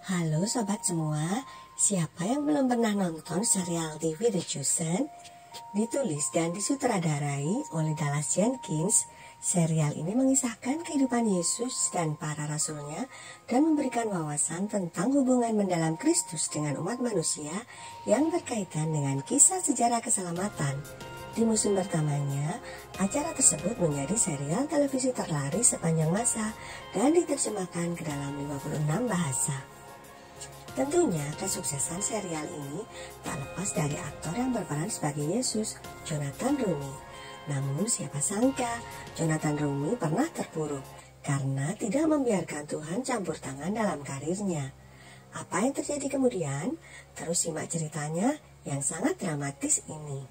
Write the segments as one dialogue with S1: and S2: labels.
S1: Halo sobat semua, siapa yang belum pernah nonton serial TV The Chosen? Ditulis dan disutradarai oleh Dallas Jenkins, serial ini mengisahkan kehidupan Yesus dan para rasulnya dan memberikan wawasan tentang hubungan mendalam Kristus dengan umat manusia yang berkaitan dengan kisah sejarah keselamatan. Di musim pertamanya, acara tersebut menjadi serial televisi terlaris sepanjang masa dan diterjemahkan ke dalam 56 bahasa. Tentunya kesuksesan serial ini tak lepas dari aktor yang berperan sebagai Yesus, Jonathan Roumie. Namun siapa sangka Jonathan Roumie pernah terpuruk karena tidak membiarkan Tuhan campur tangan dalam karirnya. Apa yang terjadi kemudian? Terus simak ceritanya yang sangat dramatis ini.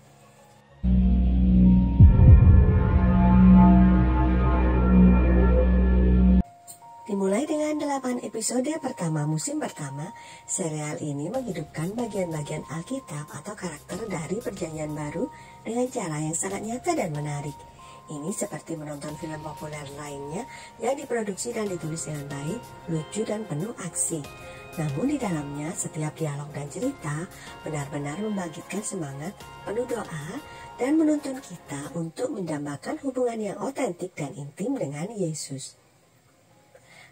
S1: Dimulai dengan 8 episode pertama musim pertama, serial ini menghidupkan bagian-bagian Alkitab atau karakter dari Perjanjian Baru dengan cara yang sangat nyata dan menarik. Ini seperti menonton film populer lainnya yang diproduksi dan ditulis dengan baik, lucu dan penuh aksi. Namun di dalamnya setiap dialog dan cerita benar-benar membangkitkan semangat, penuh doa, dan menuntun kita untuk mendambakan hubungan yang otentik dan intim dengan Yesus.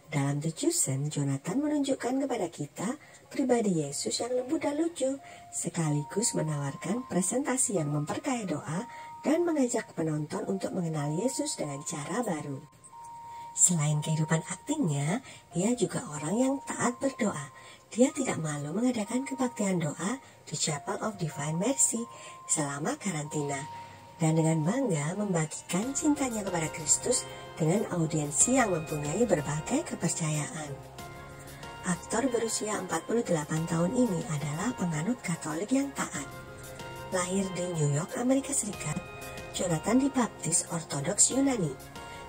S1: Dalam The Chosen, Jonathan menunjukkan kepada kita pribadi Yesus yang lembut dan lucu, sekaligus menawarkan presentasi yang memperkaya doa dan mengajak penonton untuk mengenal Yesus dengan cara baru. Selain kehidupan aktingnya, dia juga orang yang taat berdoa. Dia tidak malu mengadakan kebaktian doa di Chapel of Divine Mercy selama karantina, dan dengan bangga membagikan cintanya kepada Kristus dengan audiensi yang mempunyai berbagai kepercayaan. Aktor berusia 48 tahun ini adalah penganut Katolik yang taat. Lahir di New York, Amerika Serikat, Jonathan dibaptis Ortodoks Yunani.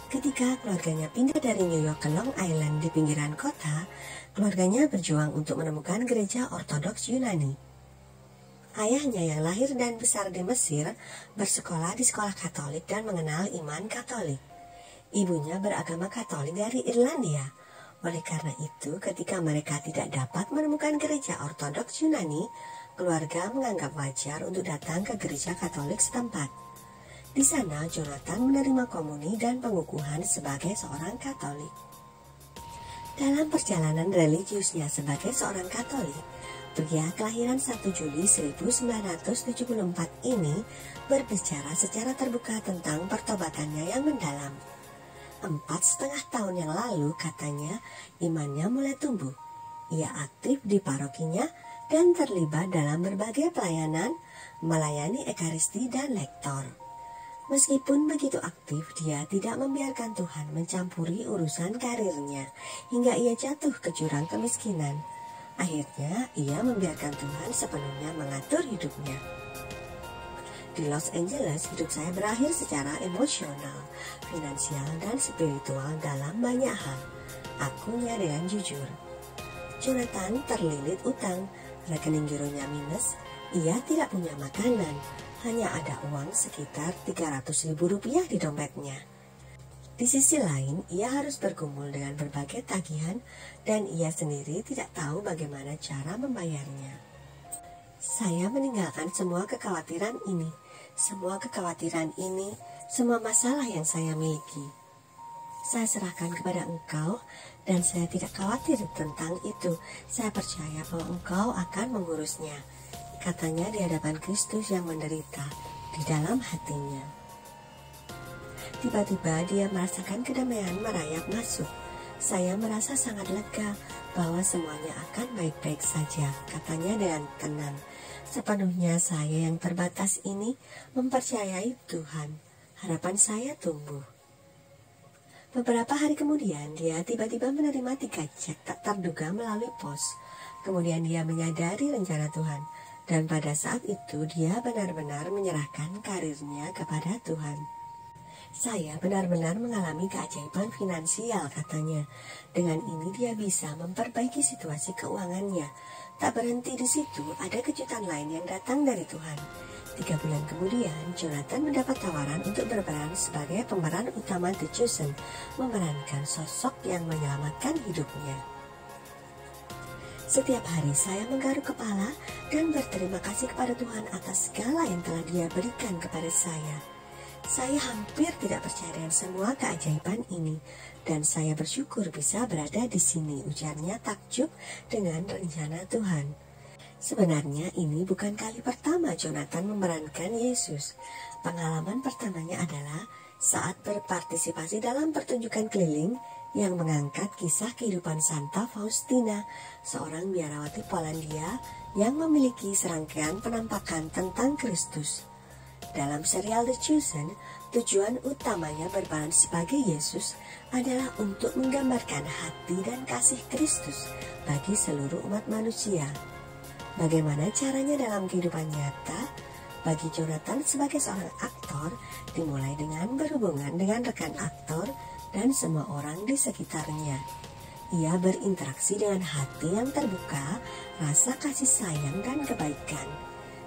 S1: Ketika keluarganya pindah dari New York ke Long Island di pinggiran kota, keluarganya berjuang untuk menemukan gereja Ortodoks Yunani. Ayahnya yang lahir dan besar di Mesir bersekolah di sekolah Katolik dan mengenal iman Katolik. Ibunya beragama Katolik dari Irlandia. Oleh karena itu, ketika mereka tidak dapat menemukan gereja Ortodoks Yunani, keluarga menganggap wajar untuk datang ke gereja Katolik setempat. Di sana, Jonathan menerima komuni dan pengukuhan sebagai seorang Katolik. Dalam perjalanan religiusnya sebagai seorang Katolik, pria kelahiran 1 Juli 1974 ini berbicara secara terbuka tentang pertobatannya yang mendalam. 4,5 tahun yang lalu, katanya, imannya mulai tumbuh. Ia aktif di parokinya dan terlibat dalam berbagai pelayanan, melayani ekaristi dan lektor. Meskipun begitu aktif, dia tidak membiarkan Tuhan mencampuri urusan karirnya, hingga ia jatuh ke jurang kemiskinan. Akhirnya, ia membiarkan Tuhan sepenuhnya mengatur hidupnya. Di Los Angeles, hidup saya berakhir secara emosional, finansial, dan spiritual dalam banyak hal. Akunya dengan jujur. Jonathan terlilit utang, rekening gironya minus, ia tidak punya makanan, hanya ada uang sekitar 300.000 rupiah di dompetnya. Di sisi lain, ia harus bergumul dengan berbagai tagihan dan ia sendiri tidak tahu bagaimana cara membayarnya. Saya meninggalkan semua kekhawatiran ini, semua masalah yang saya miliki. Saya serahkan kepada Engkau dan saya tidak khawatir tentang itu. Saya percaya bahwa Engkau akan mengurusnya, katanya di hadapan Kristus yang menderita di dalam hatinya. Tiba-tiba dia merasakan kedamaian merayap masuk. Saya merasa sangat lega bahwa semuanya akan baik-baik saja, katanya dengan tenang. Sepenuhnya saya yang terbatas ini mempercayai Tuhan. Harapan saya tumbuh. Beberapa hari kemudian dia tiba-tiba menerima 3 cek tak terduga melalui pos. Kemudian dia menyadari rencana Tuhan. Dan pada saat itu dia benar-benar menyerahkan karirnya kepada Tuhan. Saya benar-benar mengalami keajaiban finansial, katanya. Dengan ini dia bisa memperbaiki situasi keuangannya. Tak berhenti di situ, ada kejutan lain yang datang dari Tuhan. 3 bulan kemudian, Jonathan mendapat tawaran untuk berperan sebagai pemeran utama The Chosen, memerankan sosok yang menyelamatkan hidupnya. Setiap hari saya menggaruk kepala dan berterima kasih kepada Tuhan atas segala yang telah Dia berikan kepada saya. Saya hampir tidak percaya dengan semua keajaiban ini, dan saya bersyukur bisa berada di sini, ujarnya takjub dengan rencana Tuhan. Sebenarnya ini bukan kali pertama Jonathan memerankan Yesus. Pengalaman pertamanya adalah saat berpartisipasi dalam pertunjukan keliling yang mengangkat kisah kehidupan Santa Faustina, seorang biarawati Polandia yang memiliki serangkaian penampakan tentang Kristus. Dalam serial The Chosen, tujuan utamanya berperan sebagai Yesus adalah untuk menggambarkan hati dan kasih Kristus bagi seluruh umat manusia. Bagaimana caranya dalam kehidupan nyata? Bagi Jonathan sebagai seorang aktor, dimulai dengan berhubungan dengan rekan aktor dan semua orang di sekitarnya. Ia berinteraksi dengan hati yang terbuka, rasa kasih sayang dan kebaikan.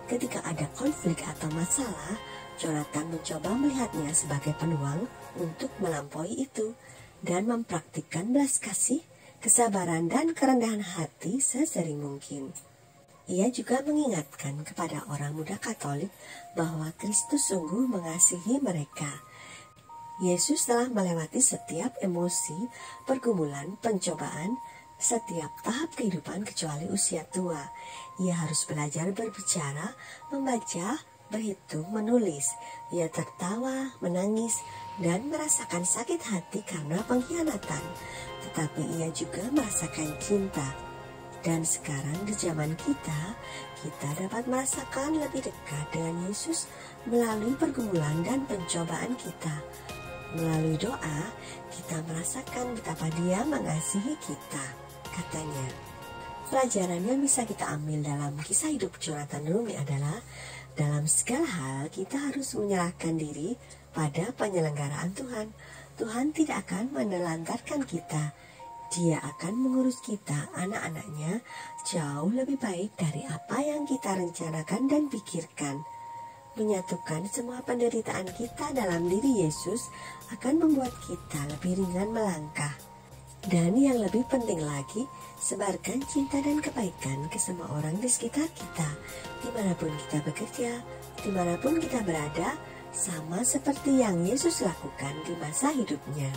S1: Ketika ada konflik atau masalah, Jonathan mencoba melihatnya sebagai peluang untuk melampaui itu dan mempraktikkan belas kasih, kesabaran, dan kerendahan hati sesering mungkin. Ia juga mengingatkan kepada orang muda Katolik bahwa Kristus sungguh mengasihi mereka. Yesus telah melewati setiap emosi, pergumulan, pencobaan, setiap tahap kehidupan kecuali usia tua. Ia harus belajar berbicara, membaca, berhitung, menulis. Ia tertawa, menangis, dan merasakan sakit hati karena pengkhianatan. Tetapi ia juga merasakan cinta. Dan sekarang di zaman kita dapat merasakan lebih dekat dengan Yesus melalui pergumulan dan pencobaan kita. Melalui doa, kita merasakan betapa Dia mengasihi kita, katanya. Pelajaran yang bisa kita ambil dalam kisah hidup Jonathan Rumi adalah dalam segala hal kita harus menyerahkan diri pada penyelenggaraan Tuhan. Tuhan tidak akan menelantarkan kita. Dia akan mengurus kita, anak-anaknya, jauh lebih baik dari apa yang kita rencanakan dan pikirkan. Menyatukan semua penderitaan kita dalam diri Yesus akan membuat kita lebih ringan melangkah. Dan yang lebih penting lagi, sebarkan cinta dan kebaikan ke semua orang di sekitar kita, dimanapun kita bekerja, dimanapun kita berada, sama seperti yang Yesus lakukan di masa hidupnya.